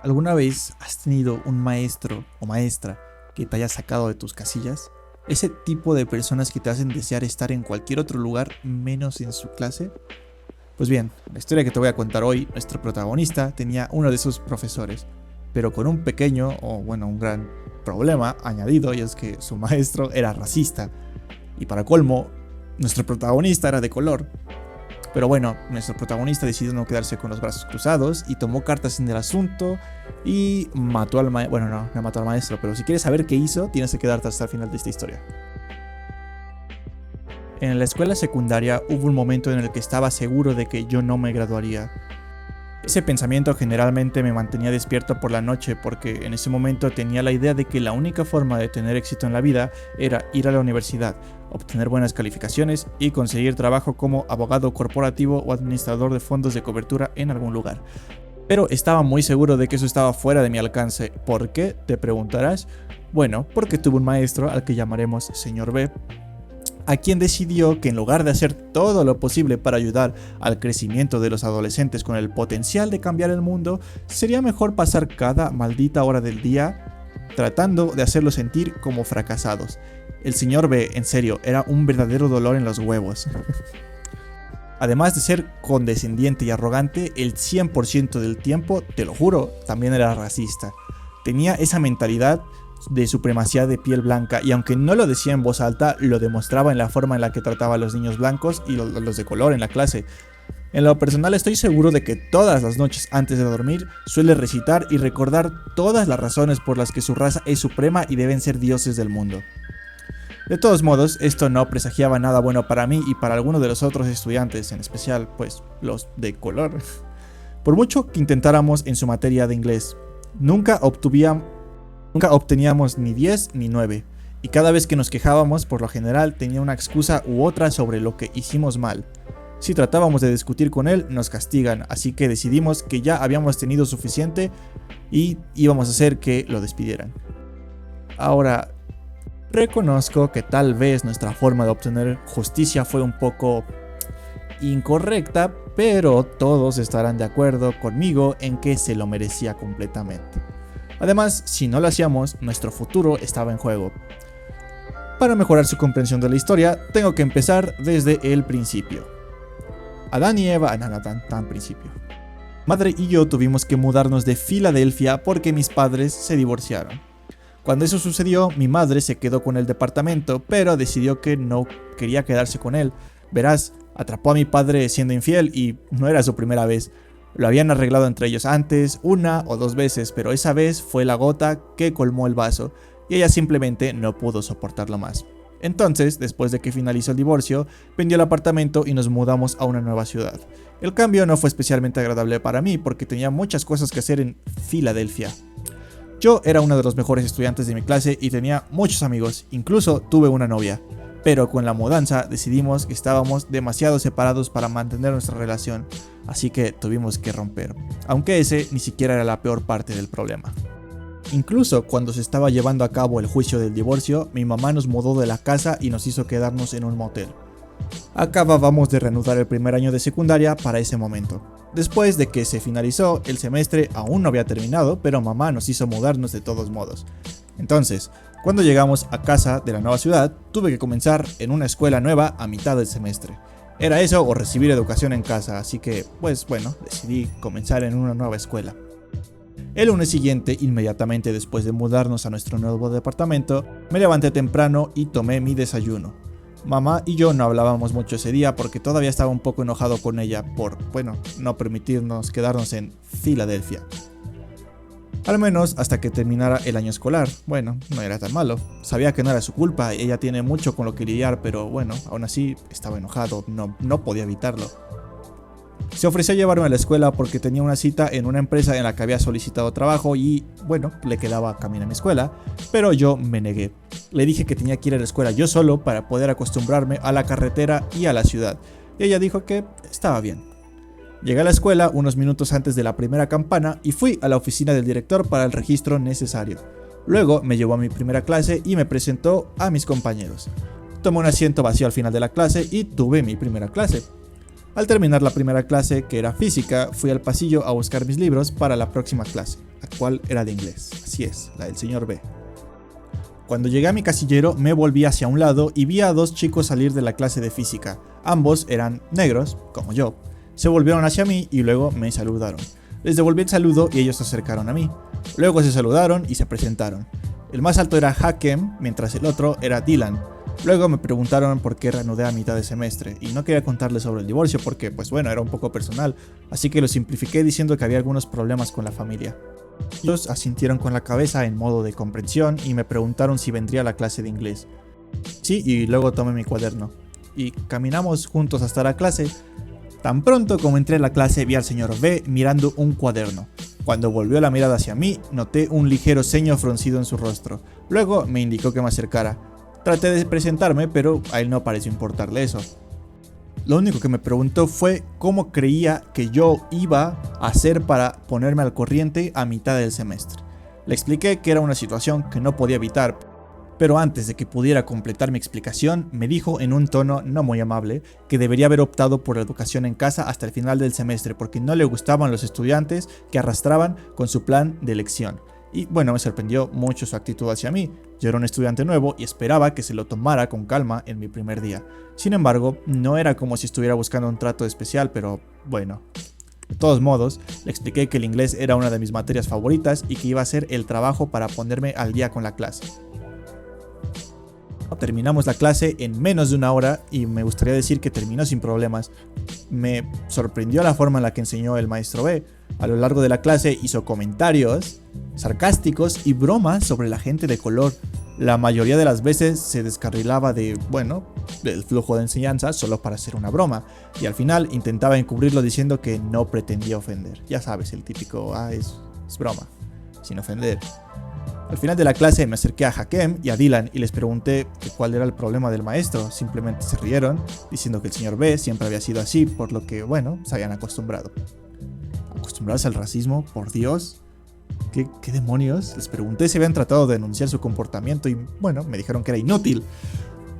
¿Alguna vez has tenido un maestro o maestra que te haya sacado de tus casillas? Ese tipo de personas que te hacen desear estar en cualquier otro lugar menos en su clase. Pues bien, la historia que te voy a contar hoy, nuestro protagonista tenía uno de esos profesores, pero con un pequeño o bueno, un gran problema añadido, y es que su maestro era racista. Y para colmo, nuestro protagonista era de color. Pero bueno, nuestro protagonista decidió no quedarse con los brazos cruzados y tomó cartas en el asunto y mató al maestro. Bueno, no mató al maestro, pero si quieres saber qué hizo, tienes que quedarte hasta el final de esta historia. En la escuela secundaria hubo un momento en el que estaba seguro de que yo no me graduaría. Ese pensamiento generalmente me mantenía despierto por la noche porque en ese momento tenía la idea de que la única forma de tener éxito en la vida era ir a la universidad, obtener buenas calificaciones y conseguir trabajo como abogado corporativo o administrador de fondos de cobertura en algún lugar. Pero estaba muy seguro de que eso estaba fuera de mi alcance. ¿Por qué? Te preguntarás. Bueno, porque tuve un maestro al que llamaremos Señor B, a quien decidió que en lugar de hacer todo lo posible para ayudar al crecimiento de los adolescentes con el potencial de cambiar el mundo, sería mejor pasar cada maldita hora del día tratando de hacerlos sentir como fracasados. El señor B, en serio, era un verdadero dolor en los huevos. Además de ser condescendiente y arrogante, el 100% del tiempo, te lo juro, también era racista. Tenía esa mentalidad de supremacía de piel blanca y aunque no lo decía en voz alta, lo demostraba en la forma en la que trataba a los niños blancos y los de color en la clase. En lo personal estoy seguro de que todas las noches antes de dormir suele recitar y recordar todas las razones por las que su raza es suprema y deben ser dioses del mundo. De todos modos, esto no presagiaba nada bueno para mí y para algunos de los otros estudiantes, en especial, pues, los de color. Por mucho que intentáramos en su materia de inglés, nunca obteníamos ni 10 ni 9, y cada vez que nos quejábamos, por lo general tenía una excusa u otra sobre lo que hicimos mal. Si tratábamos de discutir con él, nos castigan, así que decidimos que ya habíamos tenido suficiente y íbamos a hacer que lo despidieran. Ahora, reconozco que tal vez nuestra forma de obtener justicia fue un poco incorrecta, pero todos estarán de acuerdo conmigo en que se lo merecía completamente. Además, si no lo hacíamos, nuestro futuro estaba en juego. Para mejorar su comprensión de la historia, tengo que empezar desde el principio. Adán y Eva, no tan principio. Madre y yo tuvimos que mudarnos de Filadelfia porque mis padres se divorciaron. Cuando eso sucedió, mi madre se quedó con el departamento, pero decidió que no quería quedarse con él. Verás, atrapó a mi padre siendo infiel y no era su primera vez. Lo habían arreglado entre ellos antes, una o dos veces, pero esa vez fue la gota que colmó el vaso y ella simplemente no pudo soportarlo más. Entonces, después de que finalizó el divorcio, vendió el apartamento y nos mudamos a una nueva ciudad. El cambio no fue especialmente agradable para mí porque tenía muchas cosas que hacer en Filadelfia. Yo era uno de los mejores estudiantes de mi clase y tenía muchos amigos, incluso tuve una novia. Pero con la mudanza decidimos que estábamos demasiado separados para mantener nuestra relación, así que tuvimos que romper, aunque ese ni siquiera era la peor parte del problema. Incluso cuando se estaba llevando a cabo el juicio del divorcio, mi mamá nos mudó de la casa y nos hizo quedarnos en un motel. Acabábamos de reanudar el primer año de secundaria para ese momento. Después de que se finalizó, el semestre aún no había terminado, pero mamá nos hizo mudarnos de todos modos. Entonces, cuando llegamos a casa de la nueva ciudad, tuve que comenzar en una escuela nueva a mitad del semestre. Era eso o recibir educación en casa, así que, pues bueno, decidí comenzar en una nueva escuela. El lunes siguiente, inmediatamente después de mudarnos a nuestro nuevo departamento, me levanté temprano y tomé mi desayuno. Mamá y yo no hablábamos mucho ese día porque todavía estaba un poco enojado con ella por, no permitirnos quedarnos en Filadelfia. Al menos hasta que terminara el año escolar. Bueno, no era tan malo. Sabía que no era su culpa, ella tiene mucho con lo que lidiar, pero bueno, aún así estaba enojado, no podía evitarlo. Se ofreció a llevarme a la escuela porque tenía una cita en una empresa en la que había solicitado trabajo y, bueno, le quedaba camino a mi escuela, pero yo me negué. Le dije que tenía que ir a la escuela yo solo para poder acostumbrarme a la carretera y a la ciudad, y ella dijo que estaba bien. Llegué a la escuela unos minutos antes de la primera campana y fui a la oficina del director para el registro necesario. Luego me llevó a mi primera clase y me presentó a mis compañeros. Tomé un asiento vacío al final de la clase y tuve mi primera clase. Al terminar la primera clase, que era física, fui al pasillo a buscar mis libros para la próxima clase. cual era de inglés. Así es, la del señor B. Cuando llegué a mi casillero me volví hacia un lado y vi a dos chicos salir de la clase de física. Ambos eran negros, como yo. Se volvieron hacia mí y luego me saludaron. Les devolví el saludo y ellos se acercaron a mí. Luego se saludaron y se presentaron. El más alto era Hakem, mientras el otro era Dylan. Luego me preguntaron por qué reanudé a mitad de semestre y no quería contarles sobre el divorcio porque, pues bueno, era un poco personal, así que lo simplifiqué diciendo que había algunos problemas con la familia. Ellos asintieron con la cabeza en modo de comprensión y me preguntaron si vendría a la clase de inglés. Sí, y luego tomé mi cuaderno. Y caminamos juntos hasta la clase. Tan pronto como entré a la clase vi al señor B mirando un cuaderno. Cuando volvió la mirada hacia mí, noté un ligero ceño fruncido en su rostro. Luego me indicó que me acercara. Traté de presentarme, pero a él no pareció importarle eso. Lo único que me preguntó fue cómo creía que yo iba a hacer para ponerme al corriente a mitad del semestre. Le expliqué que era una situación que no podía evitar, pero antes de que pudiera completar mi explicación, me dijo en un tono no muy amable que debería haber optado por la educación en casa hasta el final del semestre porque no le gustaban los estudiantes que arrastraban con su plan de elección. Y bueno, me sorprendió mucho su actitud hacia mí. Yo era un estudiante nuevo y esperaba que se lo tomara con calma en mi primer día. Sin embargo, no era como si estuviera buscando un trato especial, pero bueno. De todos modos, le expliqué que el inglés era una de mis materias favoritas y que iba a hacer el trabajo para ponerme al día con la clase. Terminamos la clase en menos de una hora y me gustaría decir que terminó sin problemas. Me sorprendió la forma en la que enseñó el maestro B. A lo largo de la clase hizo comentarios sarcásticos y bromas sobre la gente de color. La mayoría de las veces se descarrilaba del flujo de enseñanza solo para hacer una broma. Y al final intentaba encubrirlo diciendo que no pretendía ofender. Ya sabes, el típico, es broma, sin ofender. Al final de la clase me acerqué a Hakem y a Dylan y les pregunté cuál era el problema del maestro. Simplemente se rieron, diciendo que el señor B siempre había sido así, por lo que, se habían acostumbrado. ¿Acostumbrarse al racismo? Por Dios. ¿Qué demonios? Les pregunté si habían tratado de denunciar su comportamiento y, me dijeron que era inútil.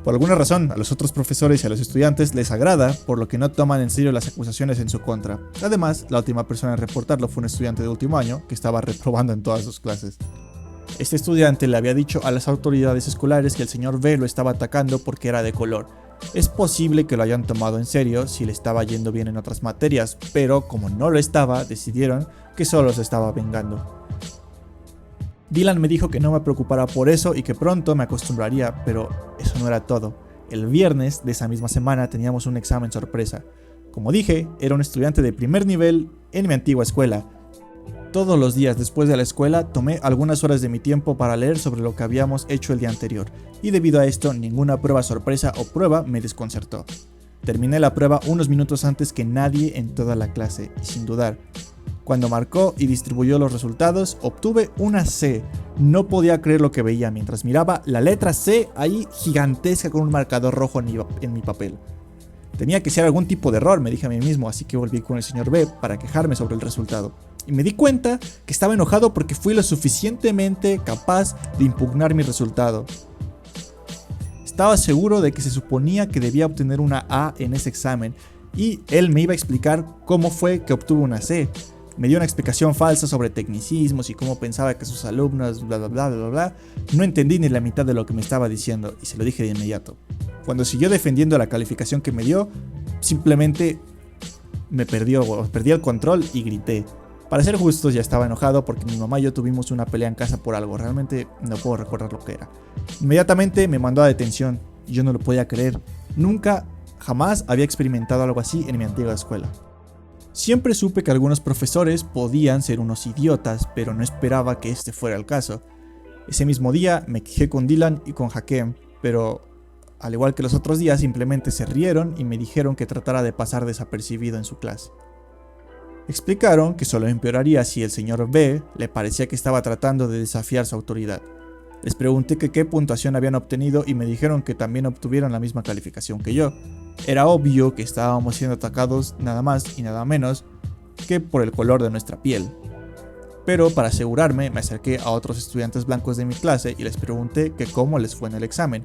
Por alguna razón, a los otros profesores y a los estudiantes les agrada, por lo que no toman en serio las acusaciones en su contra. Además, la última persona en reportarlo fue un estudiante de último año que estaba reprobando en todas sus clases. Este estudiante le había dicho a las autoridades escolares que el señor B lo estaba atacando porque era de color. Es posible que lo hayan tomado en serio si le estaba yendo bien en otras materias, pero como no lo estaba, decidieron que solo se estaba vengando. Dylan me dijo que no me preocupara por eso y que pronto me acostumbraría, pero eso no era todo. El viernes de esa misma semana teníamos un examen sorpresa. Como dije, era un estudiante de primer nivel en mi antigua escuela. Todos los días después de la escuela tomé algunas horas de mi tiempo para leer sobre lo que habíamos hecho el día anterior, y debido a esto ninguna prueba sorpresa o prueba me desconcertó. Terminé la prueba unos minutos antes que nadie en toda la clase, y sin dudar. Cuando marcó y distribuyó los resultados, obtuve una C. No podía creer lo que veía mientras miraba la letra C ahí gigantesca con un marcador rojo en mi papel. Tenía que ser algún tipo de error, me dije a mí mismo, así que volví con el señor B para quejarme sobre el resultado. Y me di cuenta que estaba enojado porque fui lo suficientemente capaz de impugnar mi resultado. Estaba seguro de que se suponía que debía obtener una A en ese examen y él me iba a explicar cómo fue que obtuvo una C. Me dio una explicación falsa sobre tecnicismos y cómo pensaba que sus alumnos bla bla bla bla bla. No entendí ni la mitad de lo que me estaba diciendo y se lo dije de inmediato. Cuando siguió defendiendo la calificación que me dio, simplemente perdí el control y grité. Para ser justos, ya estaba enojado porque mi mamá y yo tuvimos una pelea en casa por algo. Realmente no puedo recordar lo que era. Inmediatamente me mandó a detención y yo no lo podía creer. Jamás había experimentado algo así en mi antigua escuela. Siempre supe que algunos profesores podían ser unos idiotas, pero no esperaba que este fuera el caso. Ese mismo día me quejé con Dylan y con Hakem, pero al igual que los otros días simplemente se rieron y me dijeron que tratara de pasar desapercibido en su clase. Explicaron que solo empeoraría si el señor B le parecía que estaba tratando de desafiar su autoridad. Les pregunté que qué puntuación habían obtenido y me dijeron que también obtuvieron la misma calificación que yo. Era obvio que estábamos siendo atacados nada más y nada menos que por el color de nuestra piel. Pero para asegurarme me acerqué a otros estudiantes blancos de mi clase y les pregunté que cómo les fue en el examen.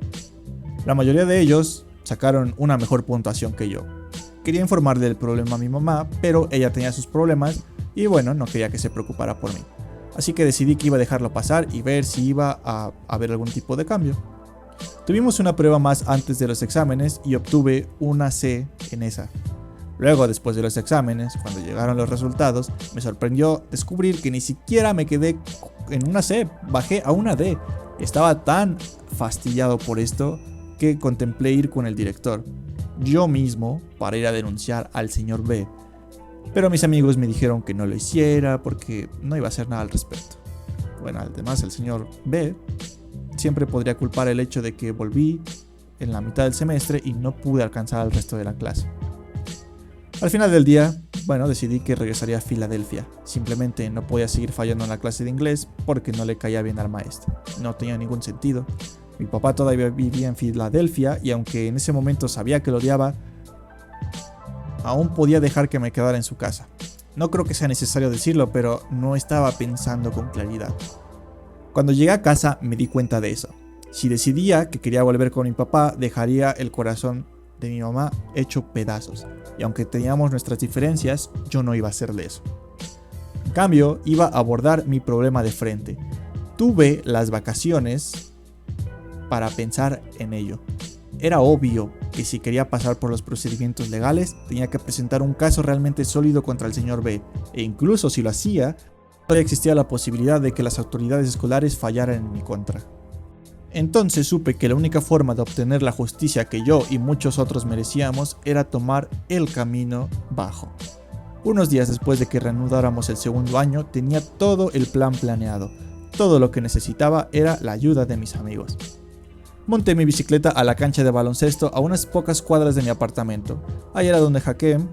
La mayoría de ellos sacaron una mejor puntuación que yo. Quería informarle del problema a mi mamá, pero ella tenía sus problemas y no quería que se preocupara por mí. así que decidí que iba a dejarlo pasar y ver si iba a haber algún tipo de cambio. Tuvimos una prueba más antes de los exámenes y obtuve una C en esa. Luego, después de los exámenes, cuando llegaron los resultados, me sorprendió descubrir que ni siquiera me quedé en una C, bajé a una D. Estaba tan fastidiado por esto que contemplé ir con el director, yo mismo, para ir a denunciar al señor B. Pero mis amigos me dijeron que no lo hiciera porque no iba a hacer nada al respecto. Bueno, además el señor B siempre podría culpar el hecho de que volví en la mitad del semestre y no pude alcanzar al resto de la clase. Al final del día, decidí que regresaría a Filadelfia. Simplemente no podía seguir fallando en la clase de inglés porque no le caía bien al maestro. No tenía ningún sentido. Mi papá todavía vivía en Filadelfia y aunque en ese momento sabía que lo odiaba, aún podía dejar que me quedara en su casa. No creo que sea necesario decirlo, pero no estaba pensando con claridad. Cuando llegué a casa me di cuenta de eso. Si decidía que quería volver con mi papá, dejaría el corazón de mi mamá hecho pedazos. Y aunque teníamos nuestras diferencias, yo no iba a hacerle eso. En cambio, iba a abordar mi problema de frente. Tuve las vacaciones para pensar en ello. Era obvio que si quería pasar por los procedimientos legales, tenía que presentar un caso realmente sólido contra el señor B, e incluso si lo hacía, todavía existía la posibilidad de que las autoridades escolares fallaran en mi contra. Entonces supe que la única forma de obtener la justicia que yo y muchos otros merecíamos era tomar el camino bajo. Unos días después de que reanudáramos el segundo año, tenía todo el plan planeado. Todo lo que necesitaba era la ayuda de mis amigos. Monté mi bicicleta a la cancha de baloncesto a unas pocas cuadras de mi apartamento. Ahí era donde Hakim,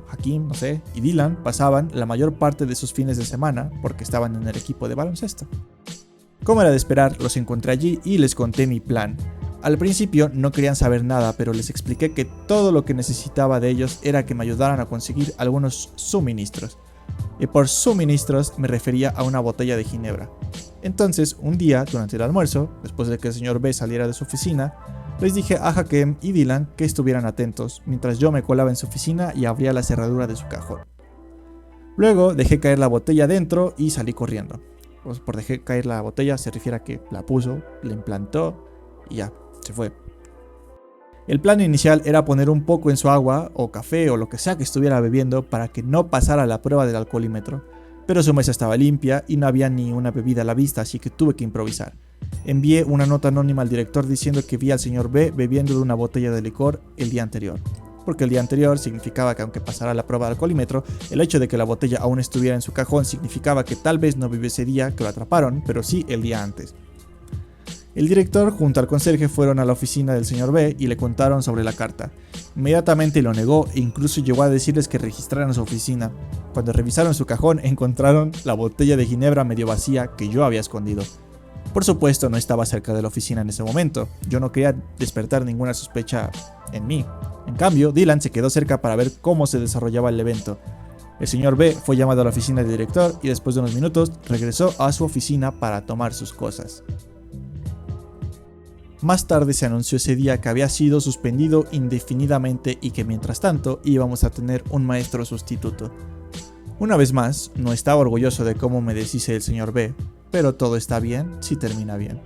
y Dylan pasaban la mayor parte de sus fines de semana porque estaban en el equipo de baloncesto. Como era de esperar, los encontré allí y les conté mi plan. Al principio no querían saber nada, pero les expliqué que todo lo que necesitaba de ellos era que me ayudaran a conseguir algunos suministros. Y por suministros me refería a una botella de ginebra. Entonces, un día, durante el almuerzo, después de que el señor B saliera de su oficina, les dije a Hakim y Dylan que estuvieran atentos, mientras yo me colaba en su oficina y abría la cerradura de su cajón. Luego dejé caer la botella dentro y salí corriendo. Pues por dejé caer la botella se refiere a que la puso, la implantó y ya, se fue. El plan inicial era poner un poco en su agua o café o lo que sea que estuviera bebiendo para que no pasara la prueba del alcoholímetro, pero su mesa estaba limpia y no había ni una bebida a la vista, así que tuve que improvisar. Envié una nota anónima al director diciendo que vi al señor B bebiendo de una botella de licor el día anterior. Porque el día anterior significaba que aunque pasara la prueba del alcoholímetro, el hecho de que la botella aún estuviera en su cajón significaba que tal vez no vivió ese día que lo atraparon, pero sí el día antes. El director junto al conserje fueron a la oficina del señor B y le contaron sobre la carta. Inmediatamente lo negó e incluso llegó a decirles que registraran su oficina. Cuando revisaron su cajón encontraron la botella de ginebra medio vacía que yo había escondido. Por supuesto no estaba cerca de la oficina en ese momento, yo no quería despertar ninguna sospecha en mí. En cambio, Dylan se quedó cerca para ver cómo se desarrollaba el evento. El señor B fue llamado a la oficina del director y después de unos minutos regresó a su oficina para tomar sus cosas. Más tarde se anunció ese día que había sido suspendido indefinidamente y que mientras tanto íbamos a tener un maestro sustituto. Una vez más, no estaba orgulloso de cómo me deshice el señor B, pero todo está bien si termina bien.